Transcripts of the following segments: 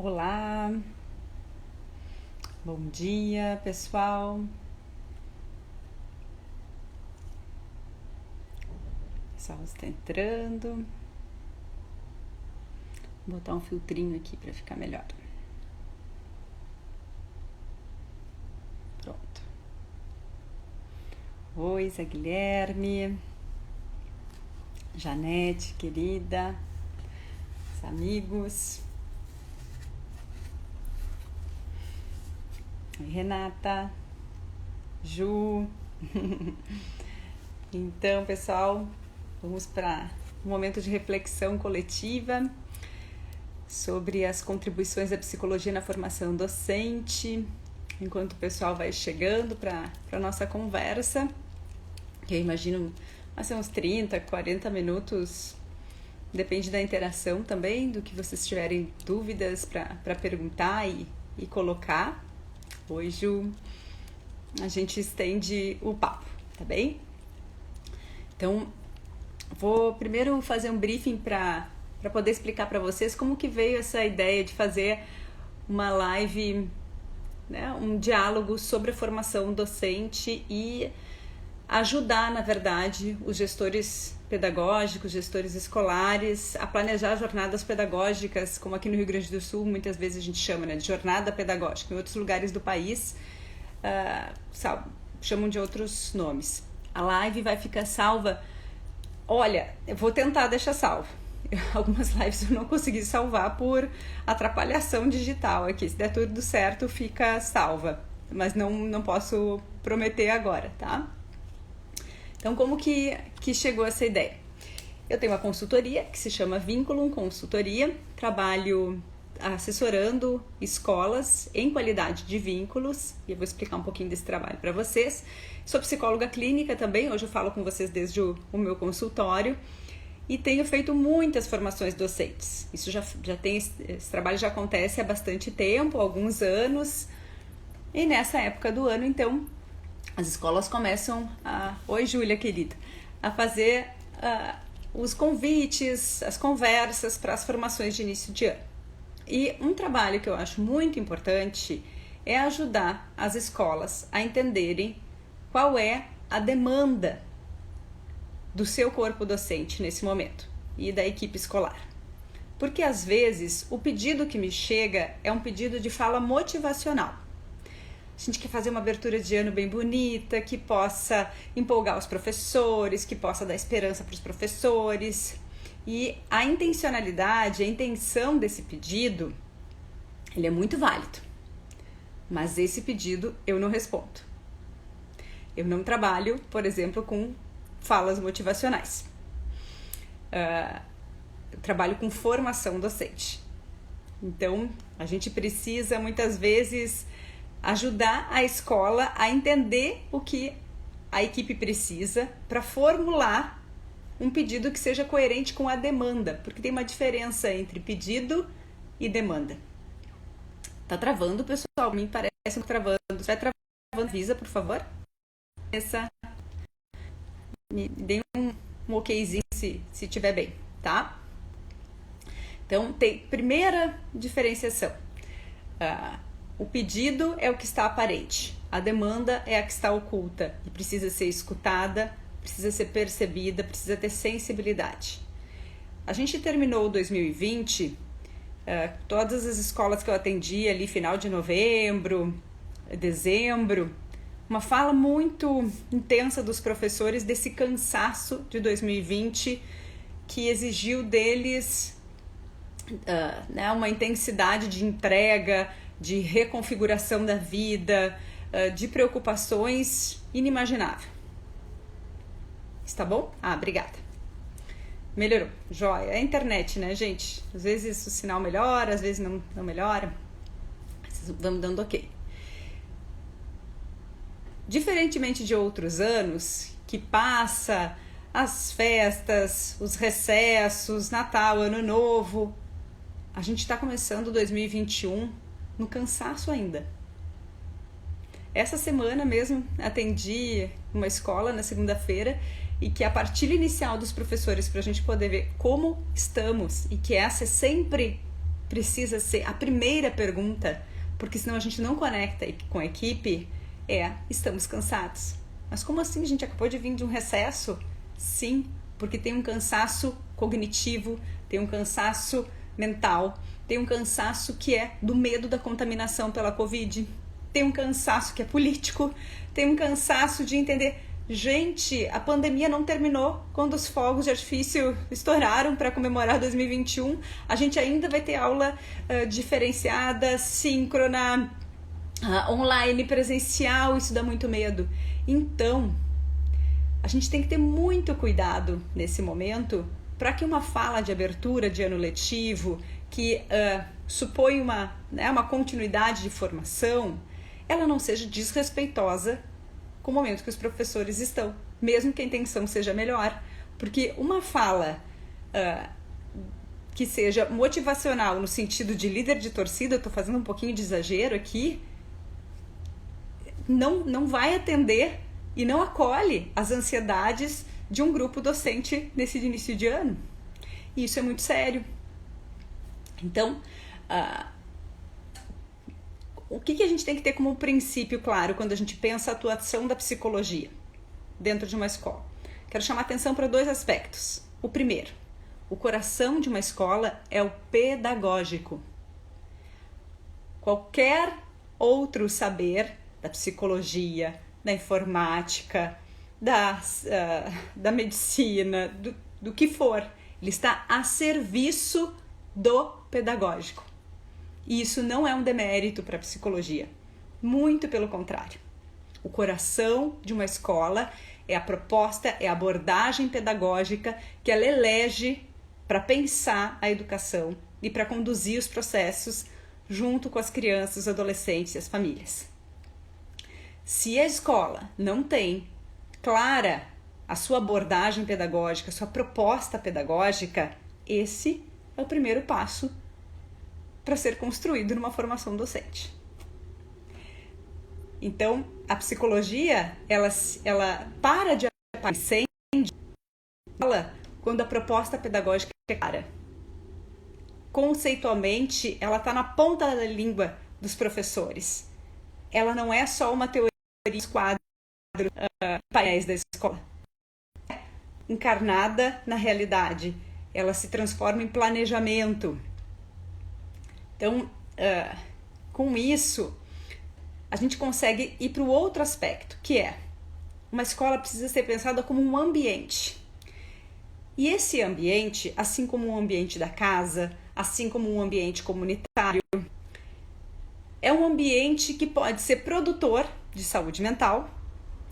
Olá, bom dia pessoal. O pessoal está entrando. Vou botar um filtrinho aqui para ficar melhor. Pronto. Oi, Zé Guilherme, Janete, querida, os amigos. Oi, Renata, Ju. Então, pessoal, vamos para um momento de reflexão coletiva sobre as contribuições da psicologia na formação docente, enquanto o pessoal vai chegando para a nossa conversa, que eu imagino vai ser uns 30, 40 minutos, depende da interação também, do que vocês tiverem dúvidas para perguntar e colocar. Oi, Ju, a gente estende o papo, tá bem? Então, vou primeiro fazer um briefing para poder explicar para vocês como que veio essa ideia de fazer uma live, né, um diálogo sobre a formação docente e ajudar, na verdade, os gestores pedagógicos, gestores escolares a planejar jornadas pedagógicas, como aqui no Rio Grande do Sul muitas vezes a gente chama, né, de jornada pedagógica. Em outros lugares do país chamam de outros nomes. A live vai ficar salva. Olha, eu vou tentar deixar salvo. Algumas lives eu não consegui salvar por atrapalhação digital aqui. Se der tudo certo, fica salva. Mas não posso prometer agora, tá? Então, como que chegou essa ideia? Eu tenho uma consultoria que se chama Vínculo Consultoria. Trabalho assessorando escolas em qualidade de vínculos. E eu vou explicar um pouquinho desse trabalho para vocês. Sou psicóloga clínica também. Hoje eu falo com vocês desde o meu consultório. E tenho feito muitas formações docentes. Isso já tem, esse trabalho já acontece há bastante tempo, alguns anos. E nessa época do ano, então, as escolas começam oi, Júlia, querida, a fazer os convites, as conversas para as formações de início de ano. E um trabalho que eu acho muito importante é ajudar as escolas a entenderem qual é a demanda do seu corpo docente nesse momento e da equipe escolar. Porque às vezes o pedido que me chega é um pedido de fala motivacional. A gente quer fazer uma abertura de ano bem bonita, que possa empolgar os professores, que possa dar esperança para os professores. E a intencionalidade, a intenção desse pedido, ele é muito válido. Mas esse pedido eu não respondo. Eu não trabalho, por exemplo, com falas motivacionais. Eu trabalho com formação docente. Então, a gente precisa muitas vezes ajudar a escola a entender o que a equipe precisa para formular um pedido que seja coerente com a demanda, porque tem uma diferença entre pedido e demanda. Tá travando, pessoal? Me parece que tá travando. Se vai travando, avisa, por favor. Me dê um okzinho se tiver bem, tá? Então, tem primeira diferenciação. O pedido é o que está aparente, a demanda é a que está oculta e precisa ser escutada, precisa ser percebida, precisa ter sensibilidade. A gente terminou 2020, todas as escolas que eu atendi ali, final de novembro, dezembro, uma fala muito intensa dos professores desse cansaço de 2020 que exigiu deles uma intensidade de entrega, de reconfiguração da vida, de preocupações inimaginável. Está bom? Obrigada. Melhorou. Joia. É a internet, né, gente? Às vezes o sinal melhora, às vezes não melhora. Vamos dando ok. Diferentemente de outros anos, que passa as festas, os recessos, Natal, Ano Novo, a gente está começando 2021 no cansaço ainda. Essa semana mesmo atendi uma escola na segunda-feira e que a partilha inicial dos professores para a gente poder ver como estamos e que essa é sempre precisa ser a primeira pergunta, porque senão a gente não conecta com a equipe, estamos cansados. Mas como assim? A gente acabou de vir de um recesso? Sim, porque tem um cansaço cognitivo, tem um cansaço mental, tem um cansaço que é do medo da contaminação pela Covid, tem um cansaço que é político, tem um cansaço de entender, gente, a pandemia não terminou quando os fogos de artifício estouraram para comemorar 2021, a gente ainda vai ter aula diferenciada, síncrona, online, presencial, isso dá muito medo. Então, a gente tem que ter muito cuidado nesse momento para que uma fala de abertura de ano letivo, que supõe uma continuidade de formação, ela não seja desrespeitosa com o momento que os professores estão, mesmo que a intenção seja melhor. Porque uma fala que seja motivacional no sentido de líder de torcida, eu estou fazendo um pouquinho de exagero aqui, não vai atender e não acolhe as ansiedades de um grupo docente nesse início de ano. E isso é muito sério. Então, o que a gente tem que ter como princípio claro quando a gente pensa a atuação da psicologia dentro de uma escola? Quero chamar atenção para 2 aspectos. O primeiro, o coração de uma escola é o pedagógico. Qualquer outro saber da psicologia, da informática, da medicina, do que for, ele está a serviço do pedagógico. E isso não é um demérito para a psicologia, muito pelo contrário. O coração de uma escola é a proposta, é a abordagem pedagógica que ela elege para pensar a educação e para conduzir os processos junto com as crianças, os adolescentes e as famílias. Se a escola não tem clara a sua abordagem pedagógica, a sua proposta pedagógica, esse é o primeiro passo para ser construído numa formação docente. Então, a psicologia, ela para de aparecer quando a proposta pedagógica é clara. Conceitualmente, ela está na ponta da língua dos professores. Ela não é só uma teoria dos quadros, painéis da escola. Encarnada na realidade, ela se transforma em planejamento. Então, com isso, a gente consegue ir para o outro aspecto, que é uma escola precisa ser pensada como um ambiente. E esse ambiente, assim como o ambiente da casa, assim como um ambiente comunitário, é um ambiente que pode ser produtor de saúde mental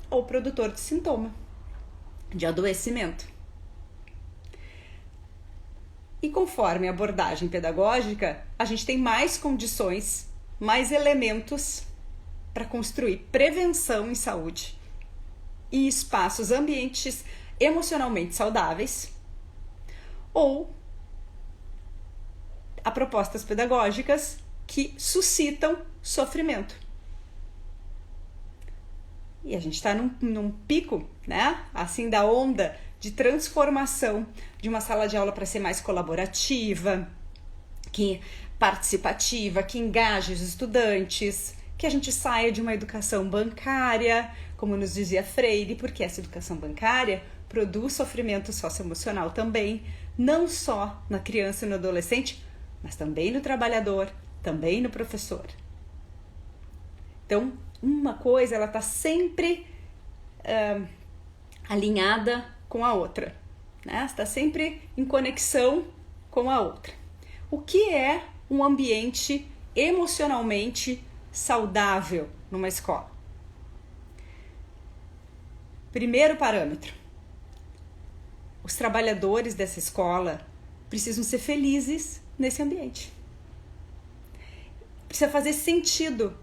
ou produtor de sintoma, de adoecimento. E conforme a abordagem pedagógica, a gente tem mais condições, mais elementos para construir prevenção em saúde e espaços, ambientes emocionalmente saudáveis, ou a propostas pedagógicas que suscitam sofrimento. E a gente está num pico, né? Assim, da onda de transformação de uma sala de aula para ser mais colaborativa, que participativa, que engaje os estudantes, que a gente saia de uma educação bancária, como nos dizia Freire, porque essa educação bancária produz sofrimento socioemocional também, não só na criança e no adolescente, mas também no trabalhador, também no professor. Então, uma coisa, ela está sempre alinhada com a outra, né? Está sempre em conexão com a outra. O que é um ambiente emocionalmente saudável numa escola? Primeiro parâmetro: os trabalhadores dessa escola precisam ser felizes nesse ambiente. Precisa fazer sentido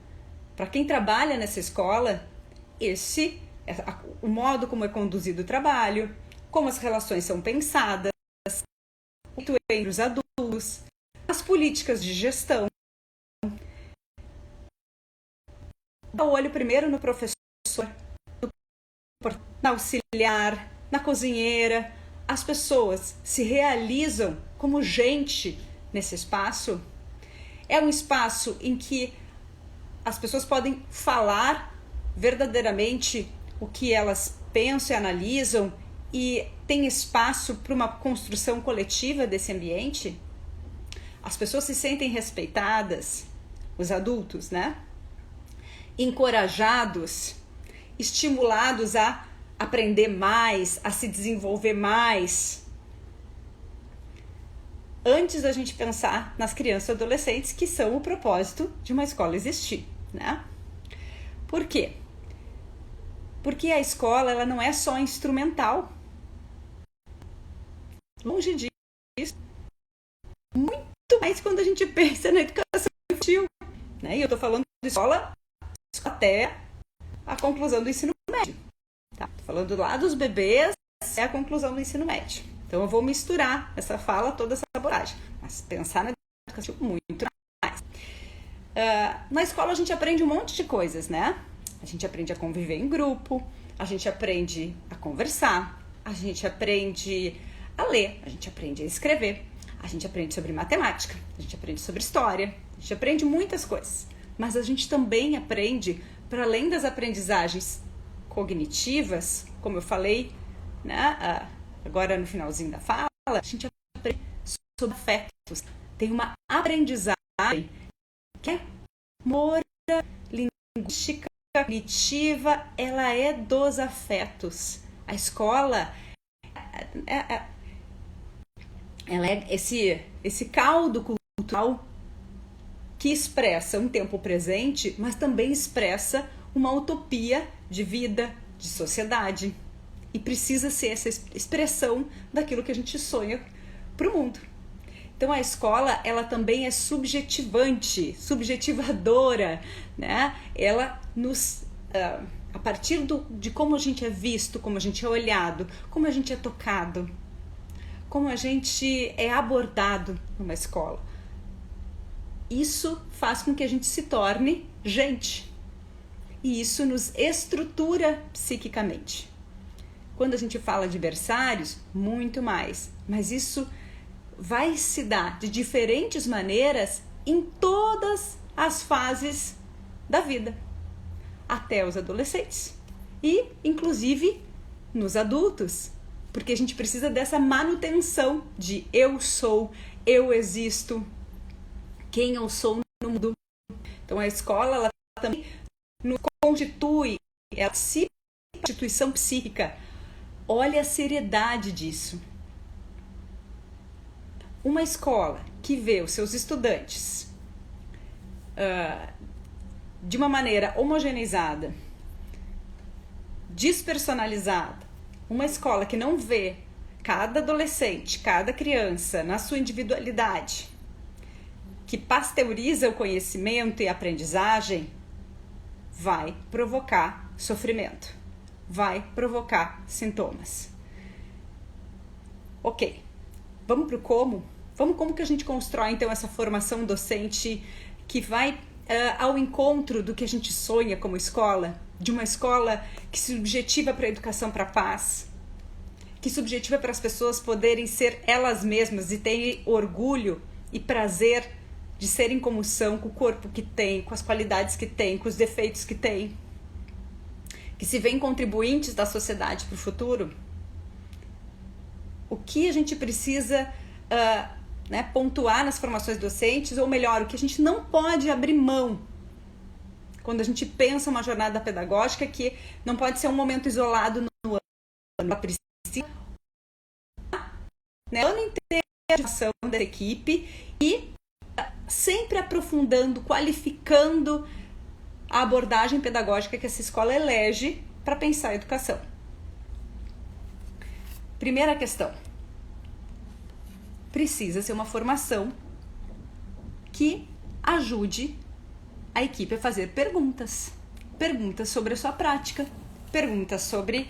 para quem trabalha nessa escola o modo como é conduzido o trabalho, como as relações são pensadas, entre os adultos, as políticas de gestão. Dá o olho primeiro no professor, na auxiliar, na cozinheira. As pessoas se realizam como gente nesse espaço. É um espaço em que as pessoas podem falar verdadeiramente o que elas pensam e analisam e tem espaço para uma construção coletiva desse ambiente? As pessoas se sentem respeitadas, os adultos, né? Encorajados, estimulados a aprender mais, a se desenvolver mais. Antes da gente pensar nas crianças e adolescentes, que são o propósito de uma escola existir, né? Por quê? Porque a escola, ela não é só instrumental. Longe disso. Muito mais quando a gente pensa na educação infantil, né? E eu tô falando de escola até a conclusão do ensino médio. Tá? Tô falando lá dos bebês até a conclusão do ensino médio. Então eu vou misturar essa fala, toda essa abordagem. Mas pensar na educação muito mais. Na escola a gente aprende um monte de coisas, né? A gente aprende a conviver em grupo, a gente aprende a conversar, a gente aprende a ler, a gente aprende a escrever, a gente aprende sobre matemática, a gente aprende sobre história, a gente aprende muitas coisas. Mas a gente também aprende, para além das aprendizagens cognitivas, como eu falei, né, agora no finalzinho da fala, a gente aprende sobre afetos. Tem uma aprendizagem que é motora, linguística, cognitiva, ela é dos afetos. A escola ela é esse caldo cultural que expressa um tempo presente, mas também expressa uma utopia de vida, de sociedade. E precisa ser essa expressão daquilo que a gente sonha para o mundo. Então a escola, ela também é subjetivante, subjetivadora, né? Ela nos, a partir de como a gente é visto, como a gente é olhado, como a gente é tocado, como a gente é abordado numa escola. Isso faz com que a gente se torne gente. E isso nos estrutura psiquicamente. Quando a gente fala de berçários, muito mais. Mas isso vai se dar de diferentes maneiras em todas as fases da vida. Até os adolescentes. E, inclusive, nos adultos. Porque a gente precisa dessa manutenção de eu sou, eu existo, quem eu sou no mundo. Então a escola, ela também nos constitui, ela se constituição psíquica. Olha a seriedade disso. Uma escola que vê os seus estudantes de uma maneira homogeneizada, despersonalizada, uma escola que não vê cada adolescente, cada criança na sua individualidade, que pasteuriza o conhecimento e a aprendizagem, vai provocar sofrimento, vai provocar sintomas. Ok, vamos para o como? Vamos como que a gente constrói então essa formação docente que vai ao encontro do que a gente sonha como escola, de uma escola que se objetiva para a educação para a paz, que se objetiva para as pessoas poderem ser elas mesmas e terem orgulho e prazer de serem como são, com o corpo que tem, com as qualidades que tem, com os defeitos que tem, que se veem contribuintes da sociedade para o futuro. O que a gente precisa pontuar nas formações docentes, ou melhor, o que a gente não pode abrir mão quando a gente pensa uma jornada pedagógica, que não pode ser um momento isolado no ano, ela precisa o ano inteiro de ação da equipe e sempre aprofundando, qualificando a abordagem pedagógica que essa escola elege para pensar a educação. Primeira questão. Precisa ser uma formação que ajude a equipe a fazer perguntas. Perguntas sobre a sua prática, perguntas sobre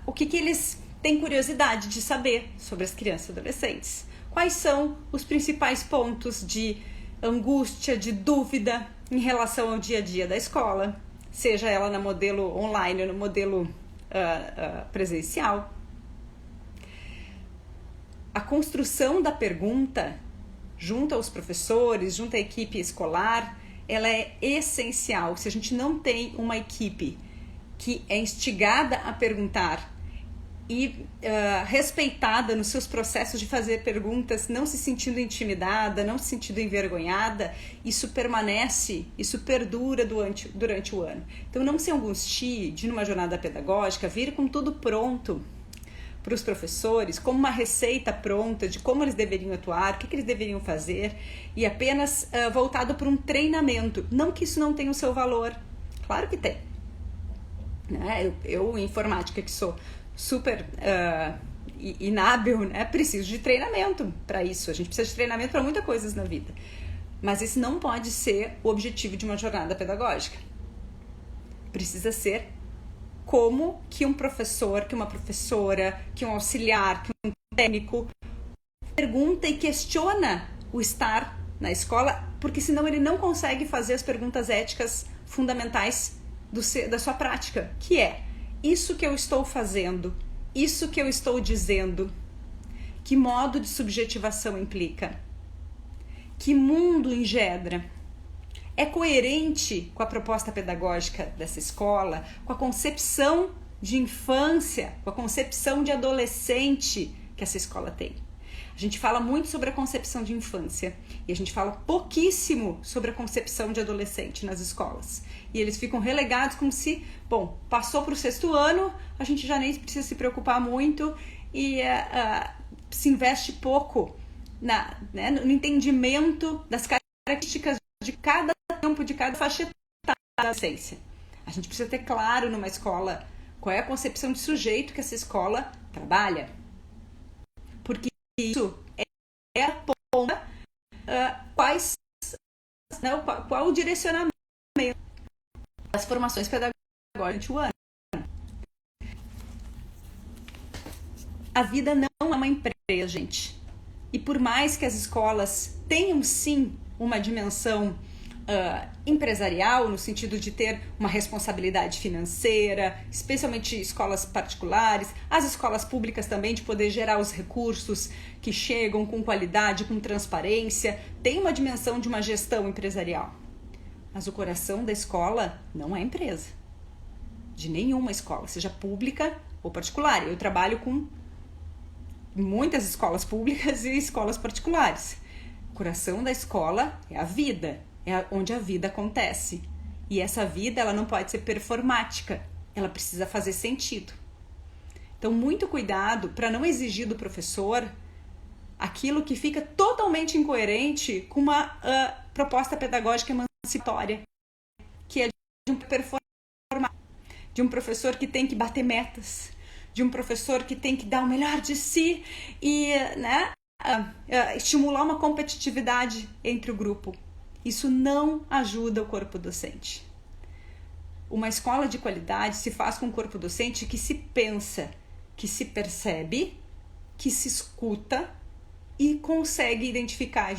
o que eles têm curiosidade de saber sobre as crianças e adolescentes. Quais são os principais pontos de angústia, de dúvida em relação ao dia a dia da escola, seja ela no modelo online ou no modelo presencial. A construção da pergunta junto aos professores, junto à equipe escolar, ela é essencial. Se a gente não tem uma equipe que é instigada a perguntar e respeitada nos seus processos de fazer perguntas, não se sentindo intimidada, não se sentindo envergonhada, isso permanece, isso perdura durante o ano. Então não se angustie de numa jornada pedagógica vir com tudo pronto para os professores, como uma receita pronta de como eles deveriam atuar, o que eles deveriam fazer, e apenas voltado para um treinamento. Não que isso não tenha o seu valor, claro que tem. Né? Eu, informática, que sou super inábil, né? Preciso de treinamento para isso. A gente precisa de treinamento para muitas coisas na vida. Mas esse não pode ser o objetivo de uma jornada pedagógica. Precisa ser como que um professor, que uma professora, que um auxiliar, que um técnico pergunta e questiona o estar na escola, porque senão ele não consegue fazer as perguntas éticas fundamentais da sua prática, que é: isso que eu estou fazendo, isso que eu estou dizendo, que modo de subjetivação implica? Que mundo engendra? É coerente com a proposta pedagógica dessa escola, com a concepção de infância, com a concepção de adolescente que essa escola tem? A gente fala muito sobre a concepção de infância e a gente fala pouquíssimo sobre a concepção de adolescente nas escolas. E eles ficam relegados como se, bom, passou para o 6º ano, a gente já nem precisa se preocupar muito e se investe pouco no entendimento das características de cada tempo, de cada faixa etária da adolescência. A gente precisa ter claro numa escola qual é a concepção de sujeito que essa escola trabalha. Porque isso é a ponta qual o direcionamento das formações pedagógicas durante o ano. A vida não é uma empresa, gente. E por mais que as escolas tenham sim uma dimensão empresarial, no sentido de ter uma responsabilidade financeira, especialmente escolas particulares, as escolas públicas também, de poder gerar os recursos que chegam com qualidade, com transparência, tem uma dimensão de uma gestão empresarial. Mas o coração da escola não é empresa, de nenhuma escola, seja pública ou particular. Eu trabalho com muitas escolas públicas e escolas particulares. O coração da escola é a vida, é onde a vida acontece. E essa vida, ela não pode ser performática, ela precisa fazer sentido. Então, muito cuidado para não exigir do professor aquilo que fica totalmente incoerente com uma proposta pedagógica emancipatória, que é de um performar, de um professor que tem que bater metas, de um professor que tem que dar o melhor de si e estimular uma competitividade entre o grupo. Isso não ajuda o corpo docente. Uma escola de qualidade se faz com um corpo docente que se pensa, que se percebe, que se escuta e consegue identificar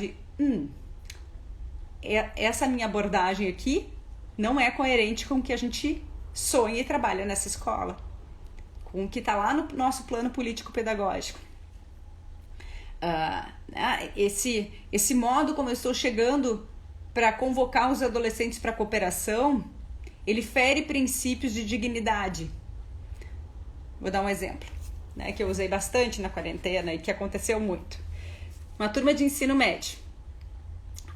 essa minha abordagem aqui não é coerente com o que a gente sonha e trabalha nessa escola, com o que está lá no nosso plano político-pedagógico. Esse modo como eu estou chegando para convocar os adolescentes para a cooperação, ele fere princípios de dignidade. Vou dar um exemplo, que eu usei bastante na quarentena e que aconteceu muito. Uma turma de ensino médio.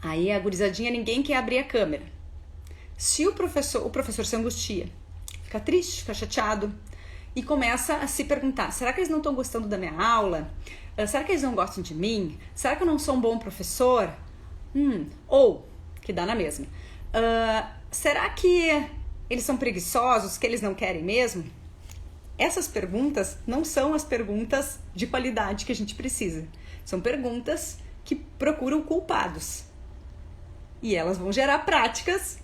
Aí a gurizadinha, ninguém quer abrir a câmera. Se o professor se angustia, fica triste, fica chateado e começa a se perguntar: será que eles não estão gostando da minha aula? Será que eles não gostam de mim? Será que eu não sou um bom professor? Ou, que dá na mesma, será que eles são preguiçosos, que eles não querem mesmo? Essas perguntas não são as perguntas de qualidade que a gente precisa. São perguntas que procuram culpados. E elas vão gerar práticas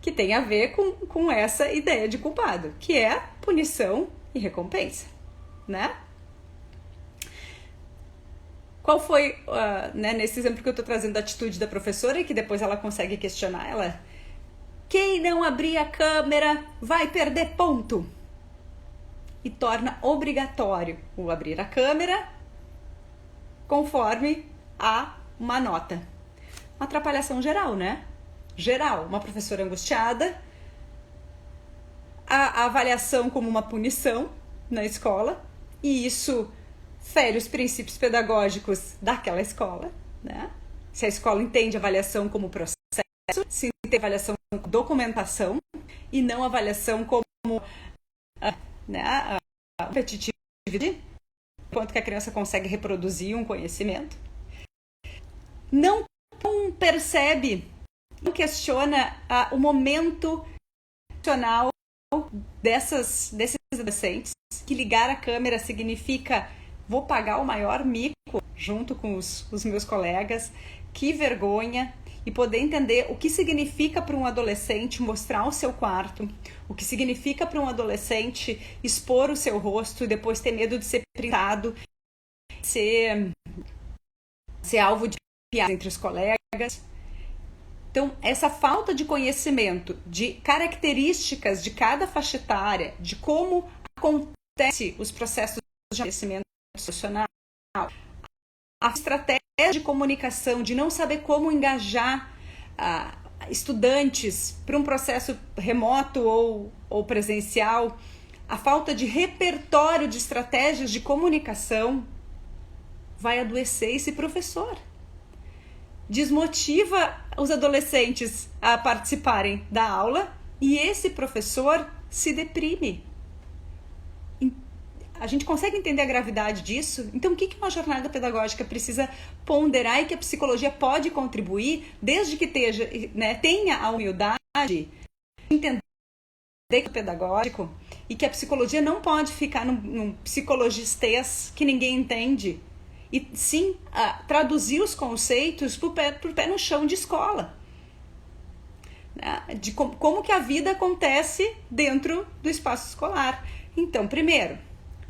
que têm a ver com essa ideia de culpado, que é punição e recompensa, né? Qual foi, nesse exemplo que eu estou trazendo, a atitude da professora, e que depois ela consegue questionar ela? Quem não abrir a câmera vai perder ponto. E torna obrigatório o abrir a câmera conforme a uma nota. Uma atrapalhação geral, né? Geral, uma professora angustiada, a avaliação como uma punição na escola, e isso fere os princípios pedagógicos daquela escola, né? Se a escola entende a avaliação como processo, se entende a avaliação como documentação e não a avaliação como né, a competitividade, quanto que a criança consegue reproduzir um conhecimento, não percebe, não questiona o momento emocional desses adolescentes, que ligar a câmera significa vou pagar o maior mico junto com os meus colegas, que vergonha, e poder entender o que significa para um adolescente mostrar o seu quarto, o que significa para um adolescente expor o seu rosto e depois ter medo de ser printado, ser alvo de piadas entre os colegas. Então, essa falta de conhecimento de características de cada faixa etária, de como acontecem os processos de conhecimento social, a estratégia de comunicação, de não saber como engajar estudantes para um processo remoto ou presencial, a falta de repertório de estratégias de comunicação vai adoecer esse professor. Desmotiva os adolescentes a participarem da aula e esse professor se deprime. A gente consegue entender a gravidade disso? Então, o que uma jornada pedagógica precisa ponderar e que a psicologia pode contribuir, desde que tenha a humildade de entender o pedagógico e que a psicologia não pode ficar num psicologistês que ninguém entende, e sim traduzir os conceitos pro pé no chão de escola, né? De como que a vida acontece dentro do espaço escolar. Então, primeiro,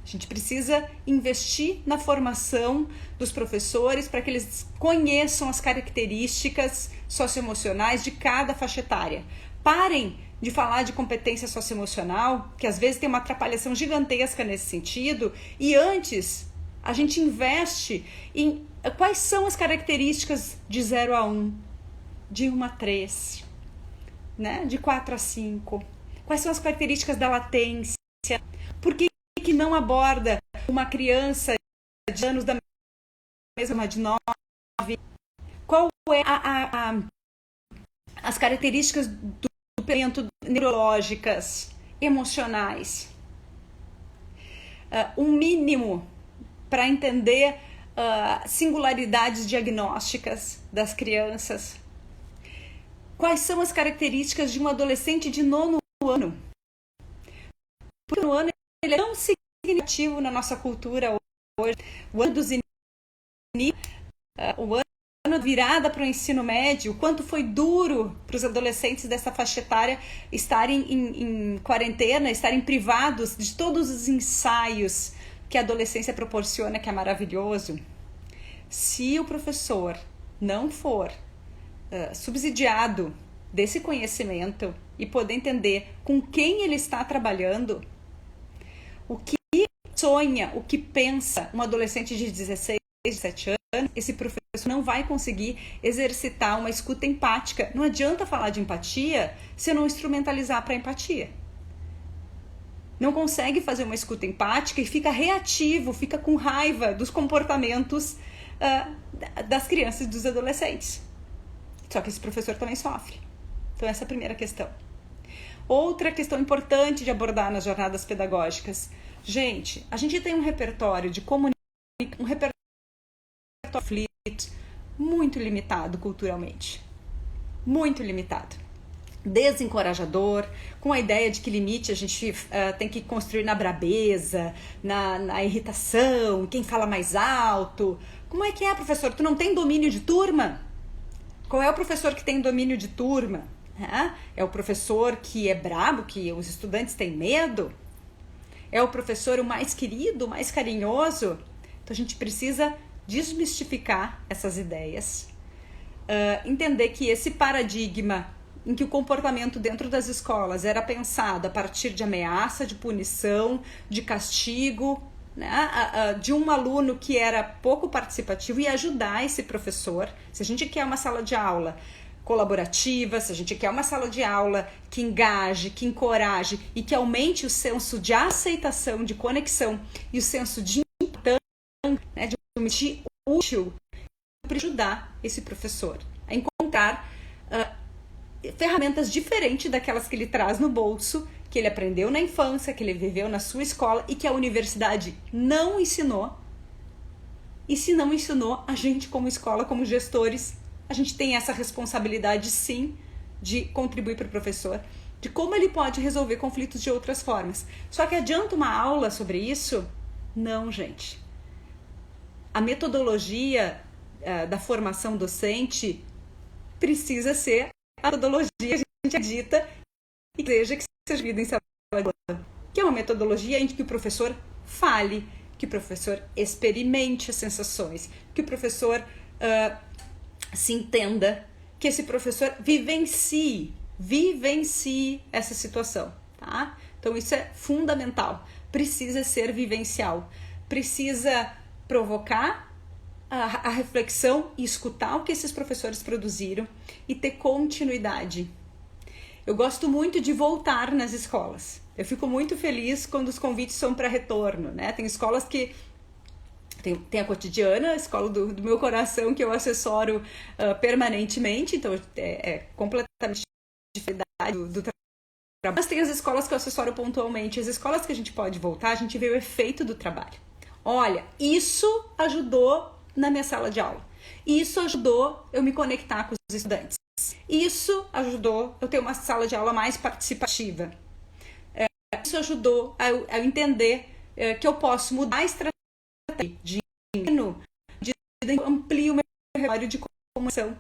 a gente precisa investir na formação dos professores para que eles conheçam as características socioemocionais de cada faixa etária. Parem de falar de competência socioemocional, que às vezes tem uma atrapalhação gigantesca nesse sentido, e antes a gente investe em quais são as características de 0 a 1, de 1 a 3, né? De 4 a 5. Quais são as características da latência? Por que não aborda uma criança de anos da mesma de 9? Qual é as características do pensamento neurológicas, emocionais? Um mínimo para entender singularidades diagnósticas das crianças. Quais são as características de um adolescente de 9º ano? Porque o ano ele é tão significativo na nossa cultura hoje. O ano dos o ano da virada para o ensino médio, o quanto foi duro para os adolescentes dessa faixa etária estarem em quarentena, estarem privados de todos os ensaios que a adolescência proporciona, que é maravilhoso. Se o professor não for subsidiado desse conhecimento e poder entender com quem ele está trabalhando, o que sonha, o que pensa um adolescente de 16, 17 anos, esse professor não vai conseguir exercitar uma escuta empática. Não adianta falar de empatia se não instrumentalizar para empatia. Não consegue fazer uma escuta empática e fica reativo, fica com raiva dos comportamentos das crianças e dos adolescentes. Só que esse professor também sofre. Então essa é a primeira questão. Outra questão importante de abordar nas jornadas pedagógicas. Gente, a gente tem um repertório de comunicação, um repertório de conflitos muito limitado culturalmente. Muito limitado. Desencorajador, com a ideia de que limite a gente tem que construir na brabeza, na irritação, quem fala mais alto. Como é que é, professor? Tu não tem domínio de turma? Qual é o professor que tem domínio de turma? É o professor que é brabo, que os estudantes têm medo? É o professor o mais querido, o mais carinhoso? Então a gente precisa desmistificar essas ideias, entender que esse paradigma em que o comportamento dentro das escolas era pensado a partir de ameaça, de punição, de castigo, né, de um aluno que era pouco participativo e ajudar esse professor. Se a gente quer uma sala de aula colaborativa, se a gente quer uma sala de aula que engaje, que encoraje e que aumente o senso de aceitação, de conexão e o senso de importância, né, de me sentir útil, para ajudar esse professor a encontrar ferramentas diferentes daquelas que ele traz no bolso, que ele aprendeu na infância, que ele viveu na sua escola e que a universidade não ensinou. E se não ensinou, a gente como escola, como gestores, a gente tem essa responsabilidade sim de contribuir para o professor, de como ele pode resolver conflitos de outras formas. Só que adianta uma aula sobre isso? Não, gente. A metodologia da formação docente precisa ser a metodologia que a gente acredita e deseja que seja vivida em sala de aula, que é uma metodologia em que o professor fale, que o professor experimente as sensações, que o professor se entenda, que esse professor vivencie essa situação, tá? Então isso é fundamental, precisa ser vivencial, precisa provocar a reflexão e escutar o que esses professores produziram e ter continuidade. Eu gosto muito de voltar nas escolas. Eu fico muito feliz quando os convites são para retorno, né? Tem escolas que tem a Cotidiana, a escola do meu coração, que eu assessoro permanentemente, então é completamente diferente do trabalho. Mas tem as escolas que eu assessoro pontualmente. As escolas que a gente pode voltar, a gente vê o efeito do trabalho. Olha, isso ajudou na minha sala de aula. Isso ajudou eu me conectar com os estudantes. Isso ajudou eu ter uma sala de aula mais participativa. Isso ajudou a eu entender que eu posso mudar a estratégia de ensino, de ampliar o meu repertório de comunicação.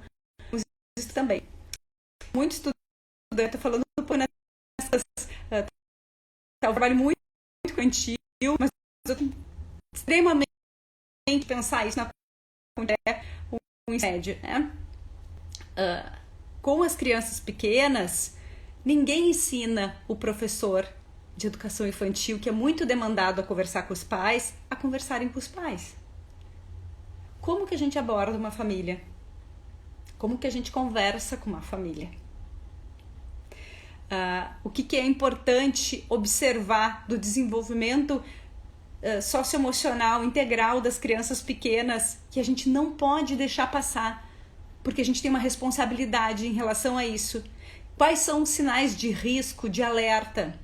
Isso também. Muito estudante, falando nessas trabalho muito infantil, mas eu tenho extremamente pensar isso na o ensino médio, né? Com as crianças pequenas, ninguém ensina o professor de educação infantil, que é muito demandado a conversar com os pais, a conversarem com os pais. Como que a gente aborda uma família? Como que a gente conversa com uma família? O que é importante observar do desenvolvimento socioemocional integral das crianças pequenas, que a gente não pode deixar passar, porque a gente tem uma responsabilidade em relação a isso. Quais são os sinais de risco, de alerta?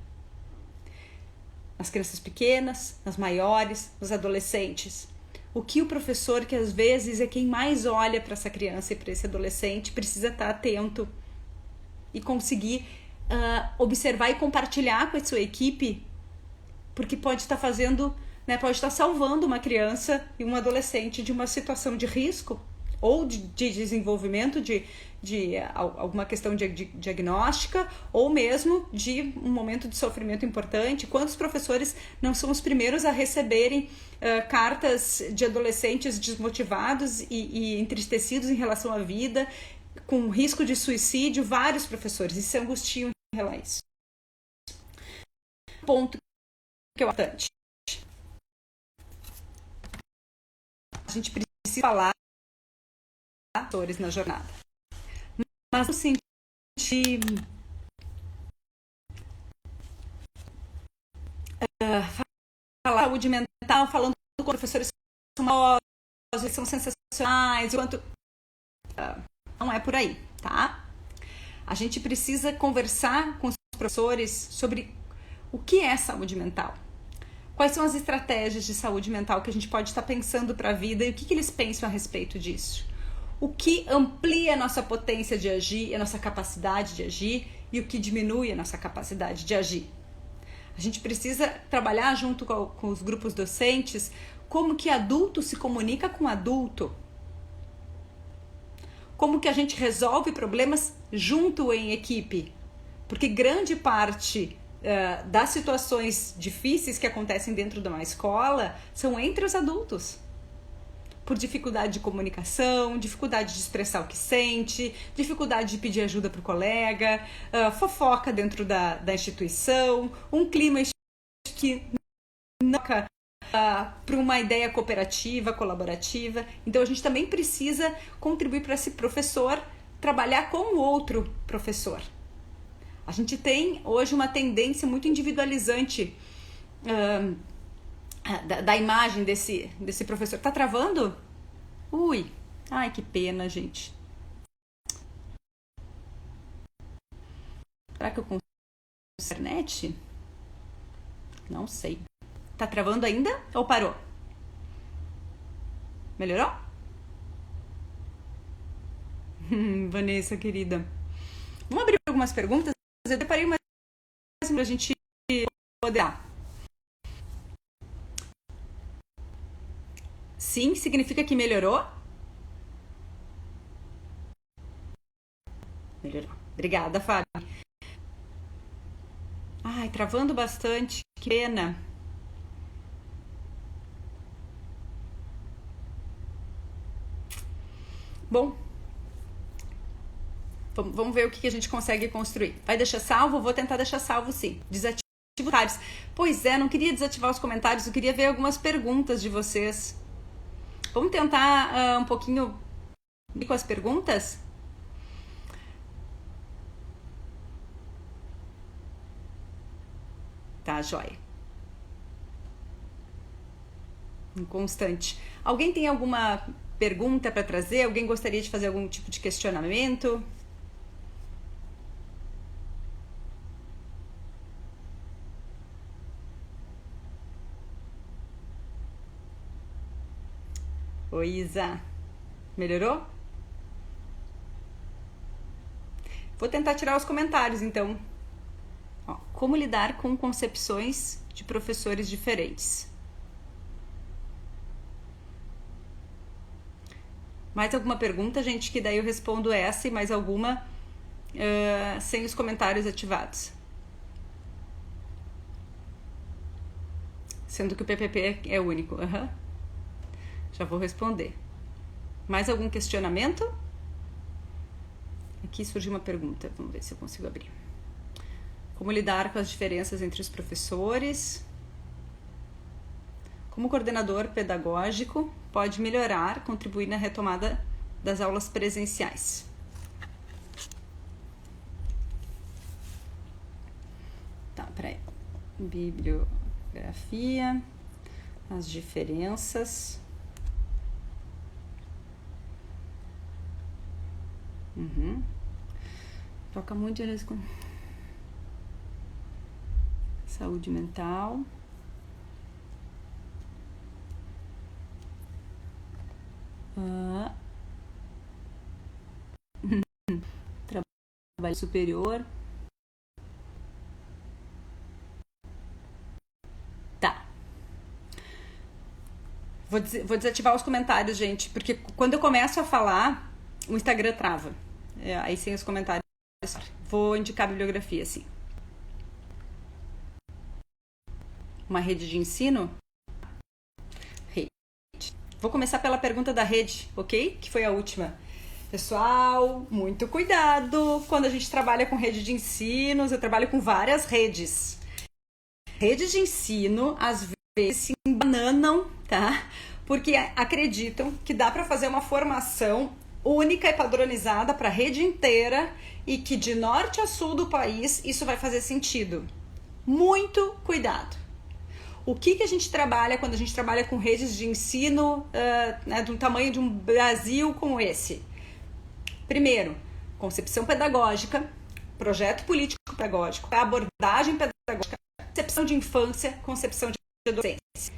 Nas crianças pequenas, nas maiores, nos adolescentes. O que o professor, que às vezes é quem mais olha para essa criança e para esse adolescente, precisa estar atento e conseguir observar e compartilhar com a sua equipe, porque pode estar fazendo, né, pode estar salvando uma criança e um adolescente de uma situação de risco ou de desenvolvimento de alguma questão diagnóstica ou mesmo de um momento de sofrimento importante. Quantos professores não são os primeiros a receberem cartas de adolescentes desmotivados e entristecidos em relação à vida, com risco de suicídio? Vários professores, e se angustiam em relação a isso. Ponto que é importante. A gente precisa falar atores na jornada, mas no sentido falar saúde mental, falando com professores que são sensacionais, enquanto não é por aí, tá? A gente precisa conversar com os professores sobre o que é saúde mental. Quais são as estratégias de saúde mental que a gente pode estar pensando para a vida e o que eles pensam a respeito disso? O que amplia a nossa potência de agir, a nossa capacidade de agir, e o que diminui a nossa capacidade de agir. A gente precisa trabalhar junto com os grupos docentes como que adulto se comunica com adulto. Como que a gente resolve problemas junto em equipe. Porque grande parte das situações difíceis que acontecem dentro de uma escola são entre os adultos. Por dificuldade de comunicação, dificuldade de expressar o que sente, dificuldade de pedir ajuda para o colega, fofoca dentro da instituição, um clima que nunca para uma ideia cooperativa, colaborativa. Então a gente também precisa contribuir para esse professor trabalhar com o outro professor. A gente tem hoje uma tendência muito individualizante da imagem desse professor. Tá travando? Ui, ai que pena, gente. Será que eu consigo internet? Não sei. Tá travando ainda ou parou? Melhorou? Vanessa, querida. Vamos abrir algumas perguntas? Eu preparei mais pra gente poder. Sim, significa que melhorou? Melhorou. Obrigada, Fábio. Ai, travando bastante. Que pena. Bom, vamos ver o que a gente consegue construir. Vai deixar salvo? Vou tentar deixar salvo, sim. Desativa os comentários. Pois é, não queria desativar os comentários, eu queria ver algumas perguntas de vocês. Vamos tentar um pouquinho com as perguntas? Tá, joia. Inconstante. Alguém tem alguma pergunta para trazer? Alguém gostaria de fazer algum tipo de questionamento? Oi, Isa. Melhorou? Vou tentar tirar os comentários, então. Ó, como lidar com concepções de professores diferentes? Mais alguma pergunta, gente? Que daí eu respondo essa e mais alguma sem os comentários ativados. Sendo que o PPP é único. Uhum. Já vou responder. Mais algum questionamento? Aqui surgiu uma pergunta. Vamos ver se eu consigo abrir. Como lidar com as diferenças entre os professores? Como coordenador pedagógico pode melhorar, contribuir na retomada das aulas presenciais? Tá, peraí. Bibliografia, as diferenças. Toca muito com saúde mental. Trabalho superior. Tá. Vou desativar os comentários, gente, porque quando eu começo a falar, o Instagram trava. Aí sem os comentários. Vou indicar a bibliografia, sim. Uma rede de ensino? Rede. Vou começar pela pergunta da rede, ok? Que foi a última. Pessoal, muito cuidado quando a gente trabalha com rede de ensino. Eu trabalho com várias redes. Redes de ensino, às vezes, se embananam, tá? Porque acreditam que dá para fazer uma formação única e padronizada para a rede inteira e que de norte a sul do país isso vai fazer sentido. Muito cuidado. O que a gente trabalha quando a gente trabalha com redes de ensino do tamanho de um Brasil como esse? Primeiro, concepção pedagógica, projeto político pedagógico, abordagem pedagógica, concepção de infância, concepção de adolescência.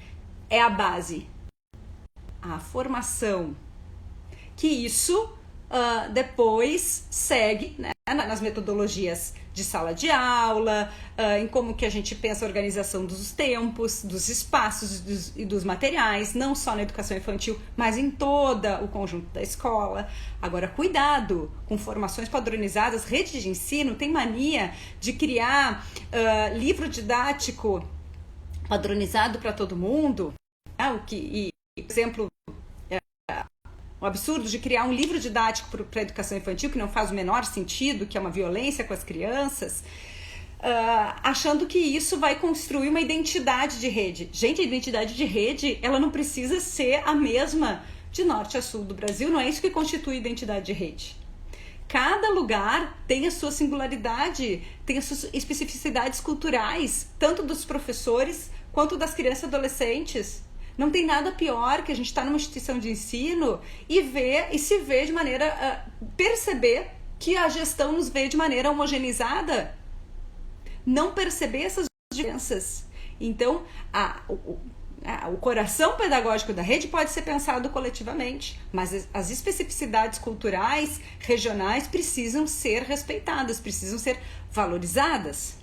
É a base. A formação. Que isso depois segue, né, nas metodologias de sala de aula, em como que a gente pensa a organização dos tempos, dos espaços e dos materiais, não só na educação infantil, mas em todo o conjunto da escola. Agora, cuidado com formações padronizadas. Rede de ensino tem mania de criar livro didático padronizado para todo mundo, por exemplo, o absurdo de criar um livro didático para a educação infantil que não faz o menor sentido, que é uma violência com as crianças. achando que isso vai construir uma identidade de rede. Gente, a identidade de rede, ela não precisa ser a mesma de norte a sul do Brasil, não é isso que constitui identidade de rede. Cada lugar tem a sua singularidade, tem as suas especificidades culturais, tanto dos professores quanto das crianças e adolescentes. Não tem nada pior que a gente estar numa instituição de ensino e se ver de maneira, perceber que a gestão nos vê de maneira homogeneizada, não perceber essas diferenças. Então, o coração pedagógico da rede pode ser pensado coletivamente, mas as especificidades culturais, regionais, precisam ser respeitadas, precisam ser valorizadas.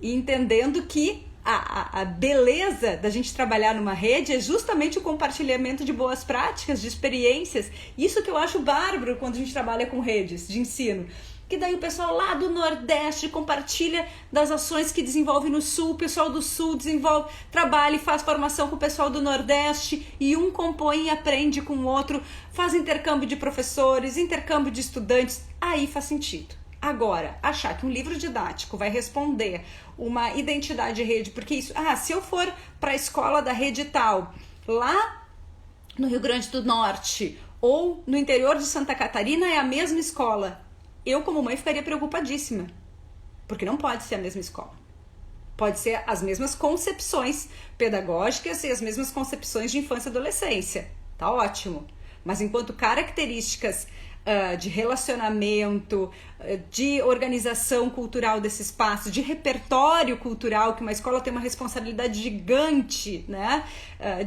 Entendendo que a beleza da gente trabalhar numa rede é justamente o compartilhamento de boas práticas, de experiências. Isso que eu acho bárbaro quando a gente trabalha com redes de ensino. Que daí o pessoal lá do Nordeste compartilha das ações que desenvolve no Sul, o pessoal do Sul trabalha e faz formação com o pessoal do Nordeste, e um compõe e aprende com o outro, faz intercâmbio de professores, intercâmbio de estudantes, aí faz sentido. Agora, achar que um livro didático vai responder uma identidade de rede, porque isso, se eu for para a escola da rede tal, lá no Rio Grande do Norte ou no interior de Santa Catarina é a mesma escola, eu como mãe ficaria preocupadíssima, porque não pode ser a mesma escola. Pode ser as mesmas concepções pedagógicas e as mesmas concepções de infância e adolescência, tá ótimo, mas enquanto características de relacionamento, de organização cultural desse espaço, de repertório cultural, que uma escola tem uma responsabilidade gigante, né?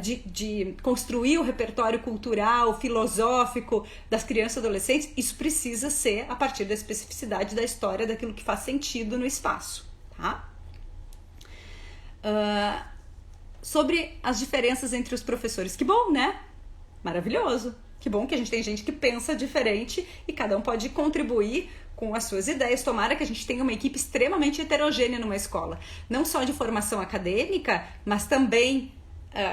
De construir o repertório cultural, filosófico das crianças e adolescentes, isso precisa ser a partir da especificidade da história, daquilo que faz sentido no espaço, tá? Sobre as diferenças entre os professores, que bom, né? Maravilhoso. Que bom que a gente tem gente que pensa diferente e cada um pode contribuir com as suas ideias. Tomara que a gente tenha uma equipe extremamente heterogênea numa escola. Não só de formação acadêmica, mas também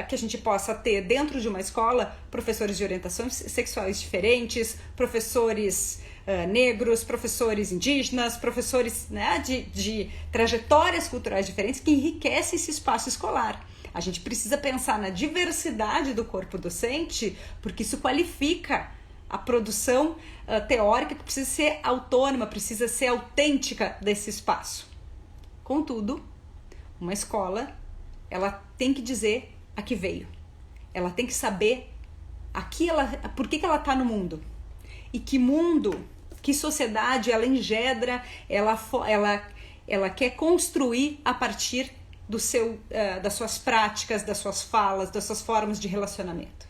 que a gente possa ter dentro de uma escola professores de orientações sexuais diferentes, professores negros, professores indígenas, professores, né, de trajetórias culturais diferentes que enriquecem esse espaço escolar. A gente precisa pensar na diversidade do corpo docente, porque isso qualifica a produção teórica, que precisa ser autônoma, precisa ser autêntica desse espaço. Contudo, uma escola, ela tem que dizer a que veio. Ela tem que saber por que ela está no mundo. E que mundo, que sociedade ela engendra, ela quer construir a partir das suas práticas, das suas falas, das suas formas de relacionamento.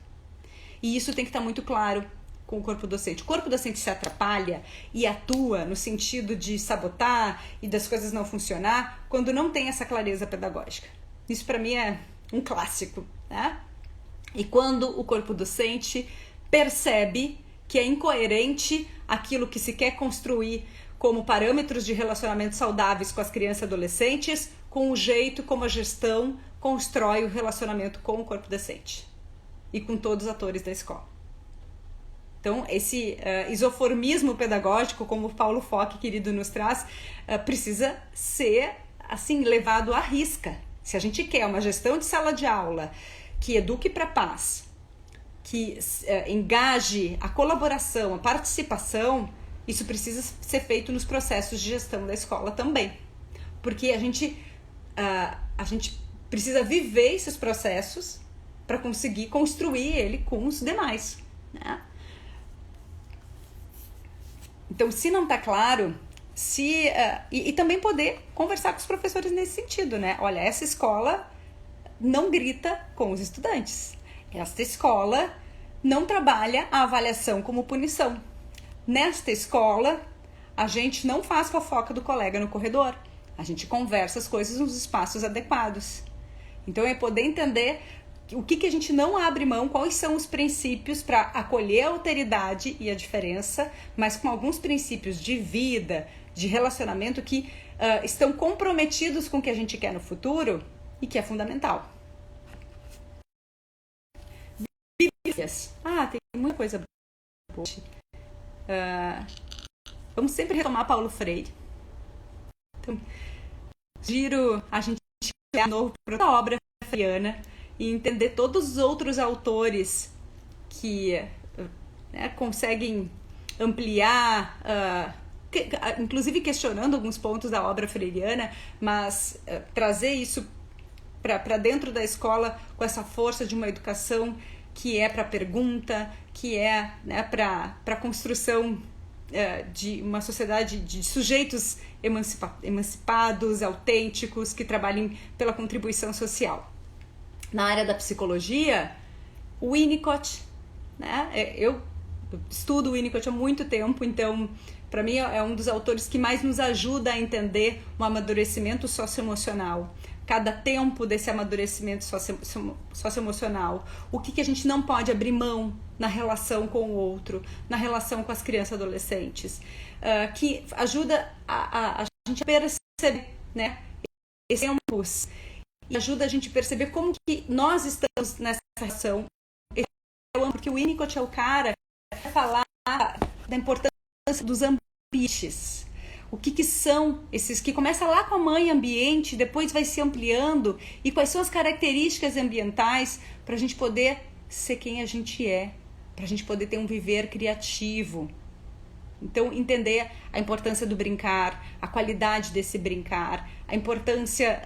E isso tem que estar muito claro com o corpo docente. O corpo docente se atrapalha e atua no sentido de sabotar e das coisas não funcionar quando não tem essa clareza pedagógica. Isso para mim é um clássico, né? E quando o corpo docente percebe que é incoerente aquilo que se quer construir como parâmetros de relacionamento saudáveis com as crianças e adolescentes, com o jeito como a gestão constrói o relacionamento com o corpo docente e com todos os atores da escola. Então, esse isoformismo pedagógico, como o Paulo Fock, querido, nos traz, precisa ser assim levado à risca. Se a gente quer uma gestão de sala de aula que eduque para a paz, que engaje a colaboração, a participação, isso precisa ser feito nos processos de gestão da escola também. Porque a gente precisa viver esses processos para conseguir construir ele com os demais, né? Então, se não está claro, e também poder conversar com os professores nesse sentido, né? Olha, essa escola não grita com os estudantes. Esta escola não trabalha a avaliação como punição. Nesta escola, a gente não faz fofoca do colega no corredor. A gente conversa as coisas nos espaços adequados. Então, é poder entender o que a gente não abre mão, quais são os princípios para acolher a alteridade e a diferença, mas com alguns princípios de vida, de relacionamento que estão comprometidos com o que a gente quer no futuro e que é fundamental. Bíblias. Tem muita coisa boa. Vamos sempre retomar Paulo Freire. Giro a gente olhar de novo para a obra freiriana e entender todos os outros autores que conseguem ampliar, inclusive questionando alguns pontos da obra freiriana, mas trazer isso para dentro da escola com essa força de uma educação que é para a pergunta, que é para a construção de uma sociedade de sujeitos emancipados, autênticos, que trabalhem pela contribuição social. Na área da psicologia, o Winnicott, eu estudo o Winnicott há muito tempo, então para mim é um dos autores que mais nos ajuda a entender o amadurecimento socioemocional. Cada tempo desse amadurecimento socioemocional, o que a gente não pode abrir mão na relação com o outro, na relação com as crianças e adolescentes, que ajuda a gente a perceber, esses tempos, e ajuda a gente a perceber como que nós estamos nessa relação, porque o Winnicott é o cara que vai falar da importância dos ambientes. O que são esses que começa lá com a mãe ambiente, depois vai se ampliando, e quais são as características ambientais para a gente poder ser quem a gente é, para a gente poder ter um viver criativo. Então, entender a importância do brincar, a qualidade desse brincar, a importância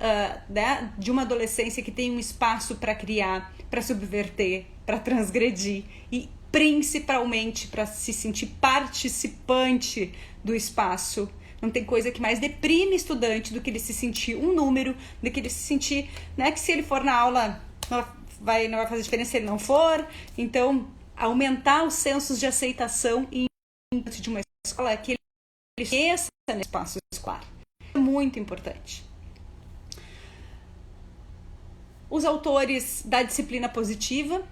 de uma adolescência que tem um espaço para criar, para subverter, para transgredir e principalmente para se sentir participante do espaço. Não tem coisa que mais deprime estudante do que ele se sentir um número, do que ele se sentir, que se ele for na aula não vai fazer diferença se ele não for. Então, aumentar os sensos de aceitação e de uma escola é que ele conheça no espaço escolar. É muito importante. Os autores da disciplina positiva,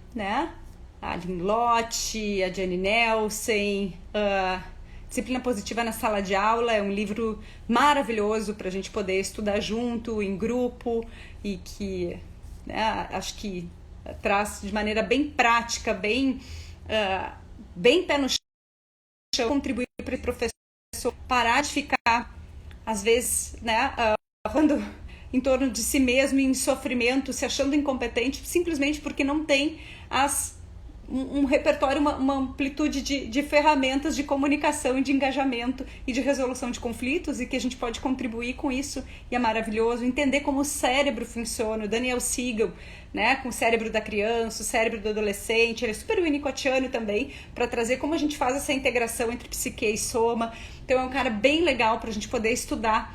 a Lynn Lott, a Jane Nelson, Disciplina Positiva na Sala de Aula é um livro maravilhoso para a gente poder estudar junto, em grupo, e que acho que traz de maneira bem prática, bem pé no chão, contribuir para o professor parar de ficar, às vezes, falando em torno de si mesmo, em sofrimento, se achando incompetente, simplesmente porque não tem um repertório, uma amplitude de ferramentas de comunicação e de engajamento e de resolução de conflitos, e que a gente pode contribuir com isso, e é maravilhoso entender como o cérebro funciona. O Daniel Siegel, com o cérebro da criança, o cérebro do adolescente, ele é super winnicottiano também, para trazer como a gente faz essa integração entre psique e soma. Então é um cara bem legal para a gente poder estudar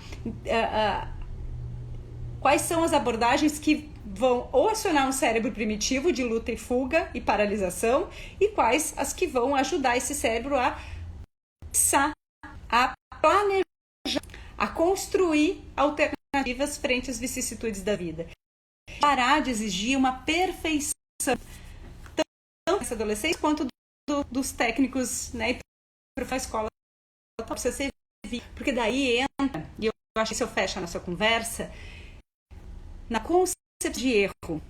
quais são as abordagens que vão ou acionar um cérebro primitivo de luta e fuga e paralisação, e quais as que vão ajudar esse cérebro a pensar, a planejar, a construir alternativas frente às vicissitudes da vida. Parar de exigir uma perfeição, tanto dos adolescentes quanto dos técnicos, e para a escola precisa ser, porque daí entra, e eu acho que isso eu fecho a nossa conversa, na concepção de erro.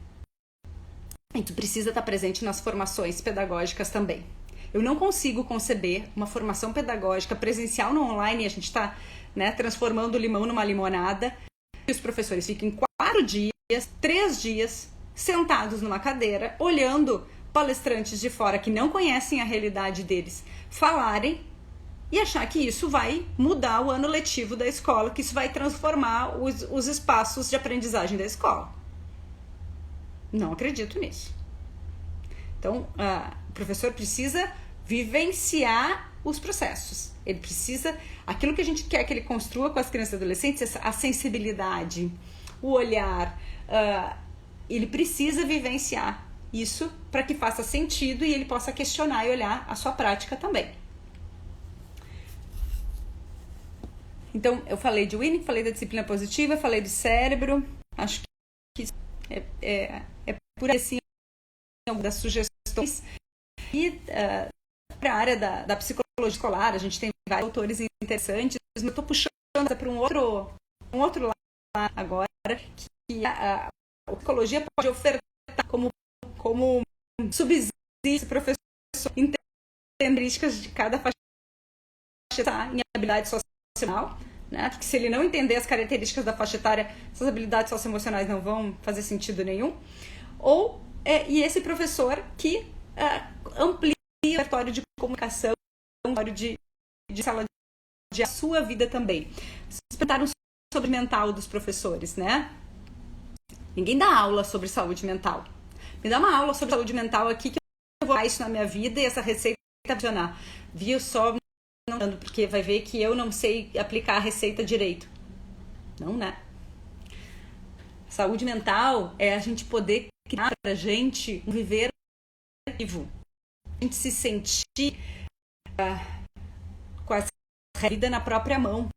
Isso precisa estar presente nas formações pedagógicas também. Eu não consigo conceber uma formação pedagógica presencial no online, e a gente está transformando o limão numa limonada, e os professores fiquem 3 dias sentados numa cadeira, olhando palestrantes de fora que não conhecem a realidade deles falarem, e achar que isso vai mudar o ano letivo da escola, que isso vai transformar os espaços de aprendizagem da escola. Não acredito nisso. Então, o professor precisa vivenciar os processos. Ele precisa, aquilo que a gente quer que ele construa com as crianças e adolescentes, a sensibilidade, o olhar, ele precisa vivenciar isso para que faça sentido e ele possa questionar e olhar a sua prática também. Então, eu falei de Winnicott, falei da disciplina positiva, falei do cérebro. Acho que é por aí, assim, das sugestões. E para a área da psicologia escolar, a gente tem vários autores interessantes, mas eu estou puxando para um outro lado agora, que a psicologia pode ofertar como subsídio para o professor entender características de cada faixa em habilidade social, né? Porque se ele não entender as características da faixa etária, essas habilidades socioemocionais não vão fazer sentido nenhum. E esse professor que amplia o repertório de comunicação, o repertório de sala de a sua vida também. Vocês perguntaram sobre mental dos professores, né? Ninguém dá aula sobre saúde mental. Me dá uma aula sobre saúde mental aqui que eu vou usar isso na minha vida e essa receita vai funcionar. Viu só, não, porque vai ver que eu não sei aplicar a receita direito. Não, né? Saúde mental é a gente poder criar pra gente um viver vivo. A gente se sentir com a vida na própria mão.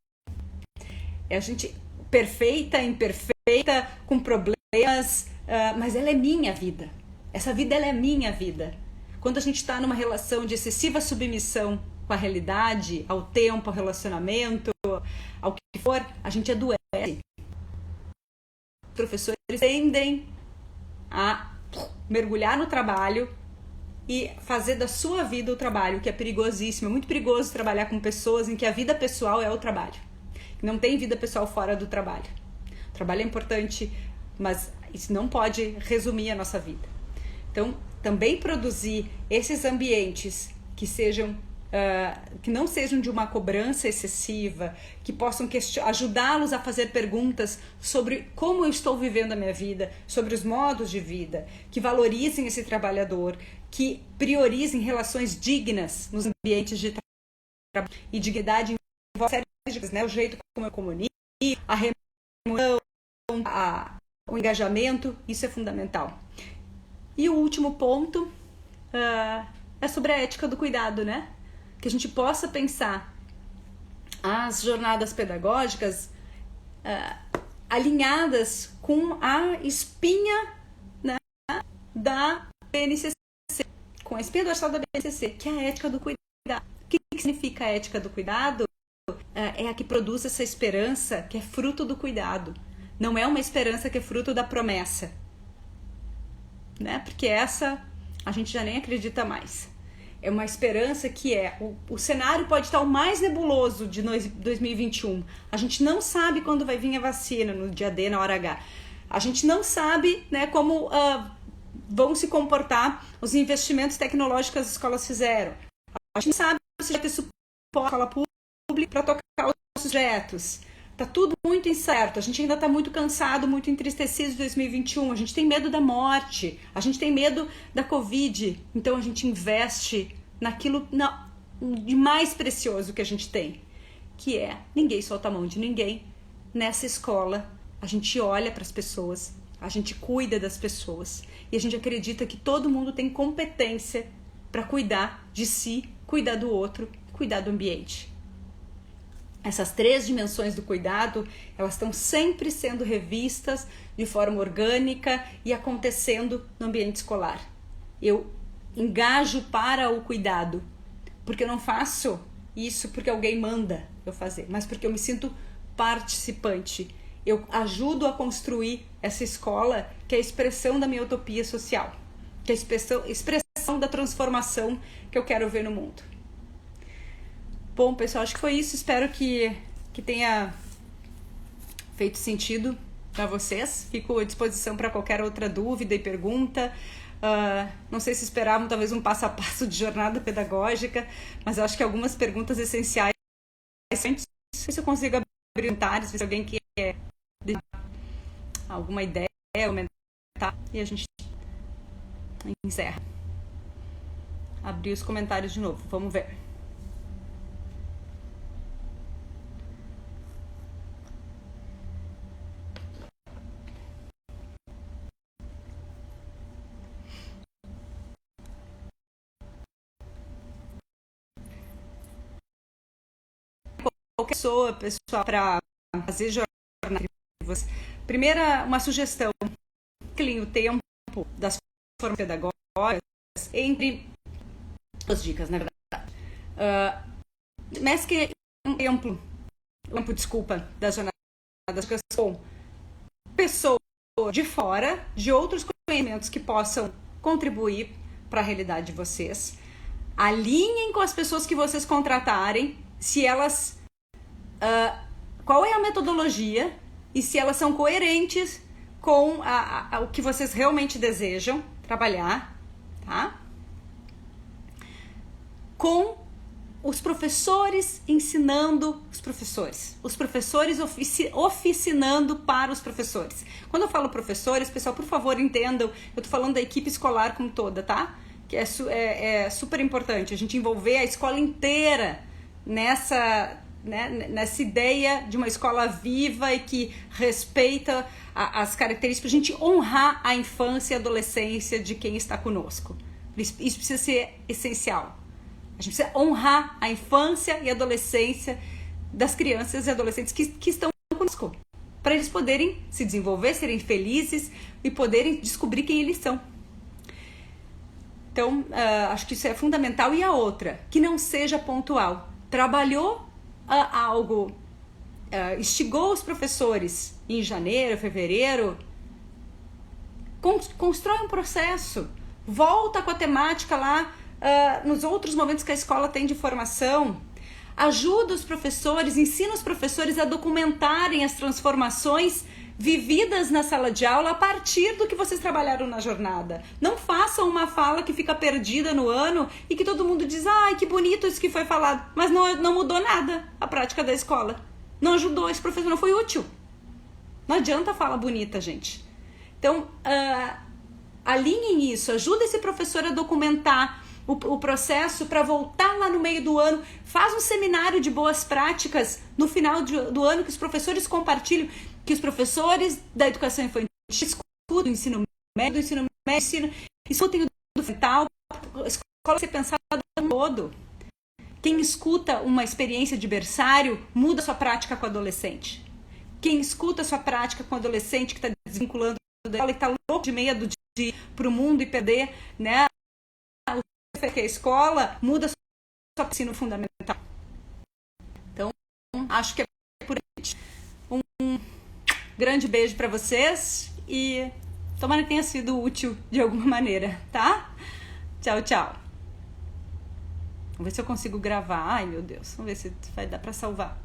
É a gente perfeita, imperfeita, com problemas, mas ela é minha vida. Essa vida, ela é minha vida. Quando a gente está numa relação de excessiva submissão com a realidade, ao tempo, ao relacionamento, ao que for, a gente adoece. Os professores tendem a mergulhar no trabalho e fazer da sua vida o trabalho, que é perigosíssimo. É muito perigoso trabalhar com pessoas em que a vida pessoal é o trabalho. Não tem vida pessoal fora do trabalho. O trabalho é importante, mas isso não pode resumir a nossa vida. Então, também produzir esses ambientes que sejam que não sejam de uma cobrança excessiva, que possam ajudá-los a fazer perguntas sobre como eu estou vivendo a minha vida, sobre os modos de vida, que valorizem esse trabalhador, que priorizem relações dignas nos ambientes de trabalho. E dignidade envolve série de coisas, né? O jeito como eu comunico, a remuneração, o engajamento, isso é fundamental. E o último ponto é sobre a ética do cuidado, né? Que a gente possa pensar as jornadas pedagógicas alinhadas com a espinha, né, da BNCC, com a espinha dorsal da BNCC, que é a ética do cuidado. O que significa a ética do cuidado? É a que produz essa esperança que é fruto do cuidado. Não é uma esperança que é fruto da promessa, né? Porque essa a gente já nem acredita mais. É uma esperança que o cenário pode estar o mais nebuloso de 2021. A gente não sabe quando vai vir a vacina, no dia D, na hora H. A gente não sabe, né, como vão se comportar os investimentos tecnológicos que as escolas fizeram. A gente não sabe se vai ter suporte à escola pública para tocar os projetos. Está tudo muito incerto. A gente ainda está muito cansado, muito entristecido de 2021. A gente tem medo da morte, a gente tem medo da Covid. Então a gente investe naquilo de mais precioso que a gente tem, que é ninguém solta a mão de ninguém. Nessa escola, a gente olha para as pessoas, a gente cuida das pessoas e a gente acredita que todo mundo tem competência para cuidar de si, cuidar do outro, cuidar do ambiente. Essas 3 dimensões do cuidado, elas estão sempre sendo revistas de forma orgânica e acontecendo no ambiente escolar. Eu engajo para o cuidado, porque eu não faço isso porque alguém manda eu fazer, mas porque eu me sinto participante. Eu ajudo a construir essa escola que é a expressão da minha utopia social, que é a expressão da transformação que eu quero ver no mundo. Bom, pessoal, acho que foi isso. Espero que tenha feito sentido para vocês. Fico à disposição para qualquer outra dúvida e pergunta. Não sei se esperavam talvez um passo a passo de jornada pedagógica, mas eu acho que algumas perguntas essenciais. Não sei se eu consigo abrir comentários, se alguém quer dar alguma ideia, comentar, e a gente encerra. Abrir os comentários de novo, vamos ver. Qualquer pessoal, para fazer jornada. Primeira, uma sugestão: o tempo das formas pedagógicas entre as dicas, na verdade. Mescle um tempo, das jornadas com pessoas de fora, de outros conhecimentos que possam contribuir para a realidade de vocês. Alinhem com as pessoas que vocês contratarem, se elas qual é a metodologia e se elas são coerentes com o que vocês realmente desejam trabalhar, tá? Com os professores ensinando os professores oficinando para os professores. Quando eu falo professores, pessoal, por favor, entendam, eu tô falando da equipe escolar como toda, tá? Que é super importante a gente envolver a escola inteira nessa ideia de uma escola viva e que respeita as características, para a gente honrar a infância e a adolescência de quem está conosco. Isso precisa ser essencial. A gente precisa honrar a infância e a adolescência das crianças e adolescentes que estão conosco, para eles poderem se desenvolver, serem felizes e poderem descobrir quem eles são. Então, acho que isso é fundamental. E a outra, que não seja pontual. Trabalhou algo, instigou os professores em janeiro, fevereiro, constrói um processo, volta com a temática lá nos outros momentos que a escola tem de formação, ajuda os professores, ensina os professores a documentarem as transformações vividas na sala de aula a partir do que vocês trabalharam na jornada. Não façam uma fala que fica perdida no ano e que todo mundo diz, ai, que bonito isso que foi falado, mas não mudou nada a prática da escola. Não ajudou, esse professor não foi útil. Não adianta fala bonita, gente. Então, alinhem isso, ajuda esse professor a documentar o processo para voltar lá no meio do ano, faz um seminário de boas práticas no final do ano que os professores compartilham, que os professores da educação infantil escutam o ensino médio, escutem o do fundamental, a escola ser pensada no todo. Quem escuta uma experiência de berçário muda a sua prática com o adolescente. Quem escuta a sua prática com o adolescente que está desvinculando da escola e está louco de medo de ir para o mundo e perder, né? Que a escola muda a sua ensino fundamental. Então, acho que é por aí. Um grande beijo para vocês e tomara que tenha sido útil de alguma maneira, tá? Tchau, tchau. Vamos ver se eu consigo gravar. Ai, meu Deus. Vamos ver se vai dar para salvar.